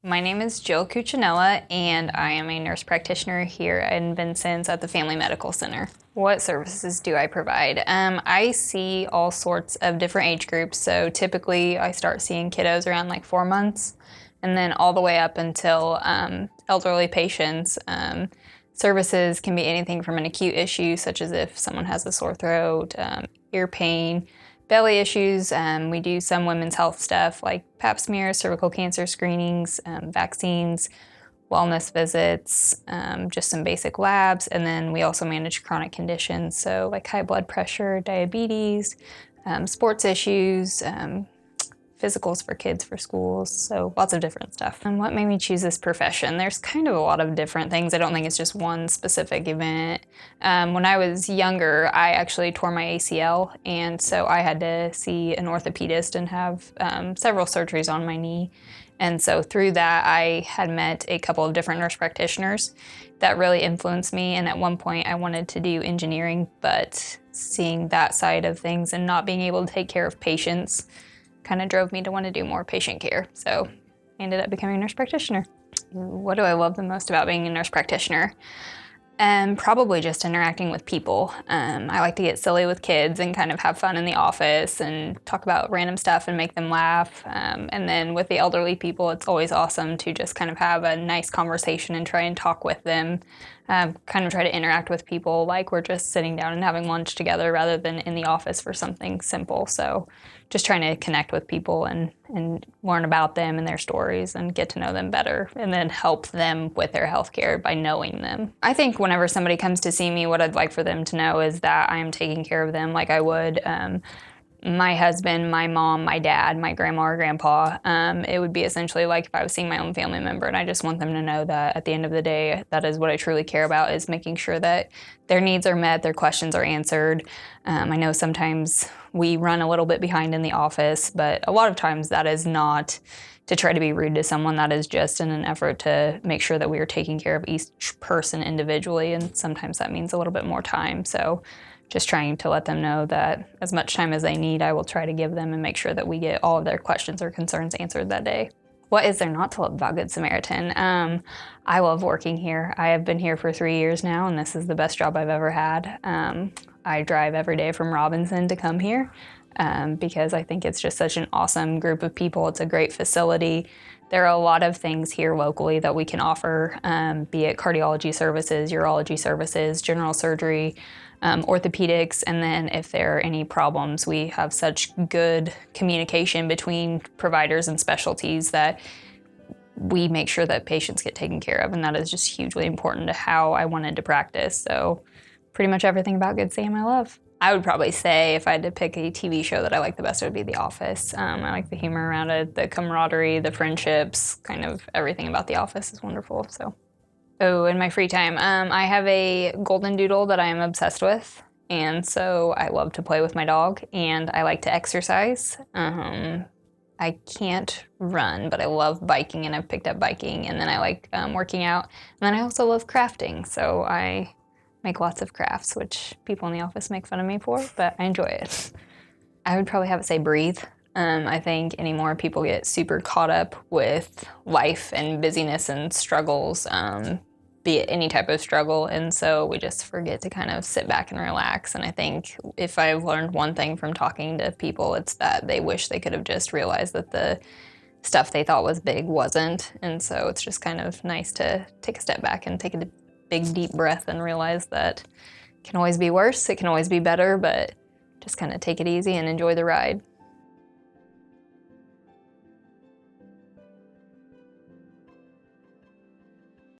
My name is Jill Cucinella, and I am a nurse practitioner here in Vincennes at the Family Medical Center. What services do I provide? I see all sorts of different age groups, so typically I start seeing kiddos around like 4 months, and then all the way up until elderly patients. Services can be anything from an acute issue, such as if someone has a sore throat, ear pain, belly issues. We do some women's health stuff like pap smears, cervical cancer screenings, vaccines, wellness visits, just some basic labs. And then we also manage chronic conditions, so like high blood pressure, diabetes, sports issues, physicals for kids for schools, so lots of different stuff. And what made me choose this profession? There's kind of a lot of different things. I don't think it's just one specific event. When I was younger, I actually tore my ACL, and so I had to see an orthopedist and have several surgeries on my knee. And so through that, I had met a couple of different nurse practitioners that really influenced me. And at one point I wanted to do engineering, but seeing that side of things and not being able to take care of patients kind of drove me to want to do more patient care. So I ended up becoming a nurse practitioner. What do I love the most about being a nurse practitioner? Probably just interacting with people. I like to get silly with kids and kind of have fun in the office and talk about random stuff and make them laugh. And then with the elderly people, it's always awesome to just kind of have a nice conversation and try and talk with them. Kind of try to interact with people like we're just sitting down and having lunch together rather than in the office for something simple. So just trying to connect with people and learn about them and their stories and get to know them better, and then help them with their healthcare by knowing them. I think whenever somebody comes to see me, what I'd like for them to know is that I am taking care of them like I would my husband, my mom, my dad, my grandma or grandpa. It would be essentially like if I was seeing my own family member, and I just want them to know that at the end of the day, that is what I truly care about, is making sure that their needs are met, their questions are answered. I know sometimes we run a little bit behind in the office, but a lot of times that is not to try to be rude to someone. That is just in an effort to make sure that we are taking care of each person individually, and sometimes that means a little bit more time. So just trying to let them know that as much time as they need, I will try to give them and make sure that we get all of their questions or concerns answered that day. What is there not to love about Good Samaritan? I love working here. I have been here for 3 years now, and this is the best job I've ever had. I drive every day from Robinson to come here because I think it's just such an awesome group of people. It's a great facility. There are a lot of things here locally that we can offer, be it cardiology services, urology services, general surgery, orthopedics, and then if there are any problems, we have such good communication between providers and specialties that we make sure that patients get taken care of, and that is just hugely important to how I wanted to practice. So pretty much everything about Good Sam I love. I would probably say if I had to pick a TV show that I like the best, it would be The Office. I like the humor around it, the camaraderie, the friendships, kind of everything about The Office is wonderful. So, in my free time, I have a golden doodle that I am obsessed with, and so I love to play with my dog, and I like to exercise. I can't run, but I love biking, and I've picked up biking, and then I like working out, and then I also love crafting, so I make lots of crafts, which people in the office make fun of me for, but I enjoy it. I would probably have it say breathe. I think anymore people get super caught up with life and busyness and struggles, be it any type of struggle, and so we just forget to kind of sit back and relax. And I think if I've learned one thing from talking to people, it's that they wish they could have just realized that the stuff they thought was big wasn't, and so it's just kind of nice to take a step back and take a big deep breath and realize that it can always be worse, it can always be better, but just kind of take it easy and enjoy the ride.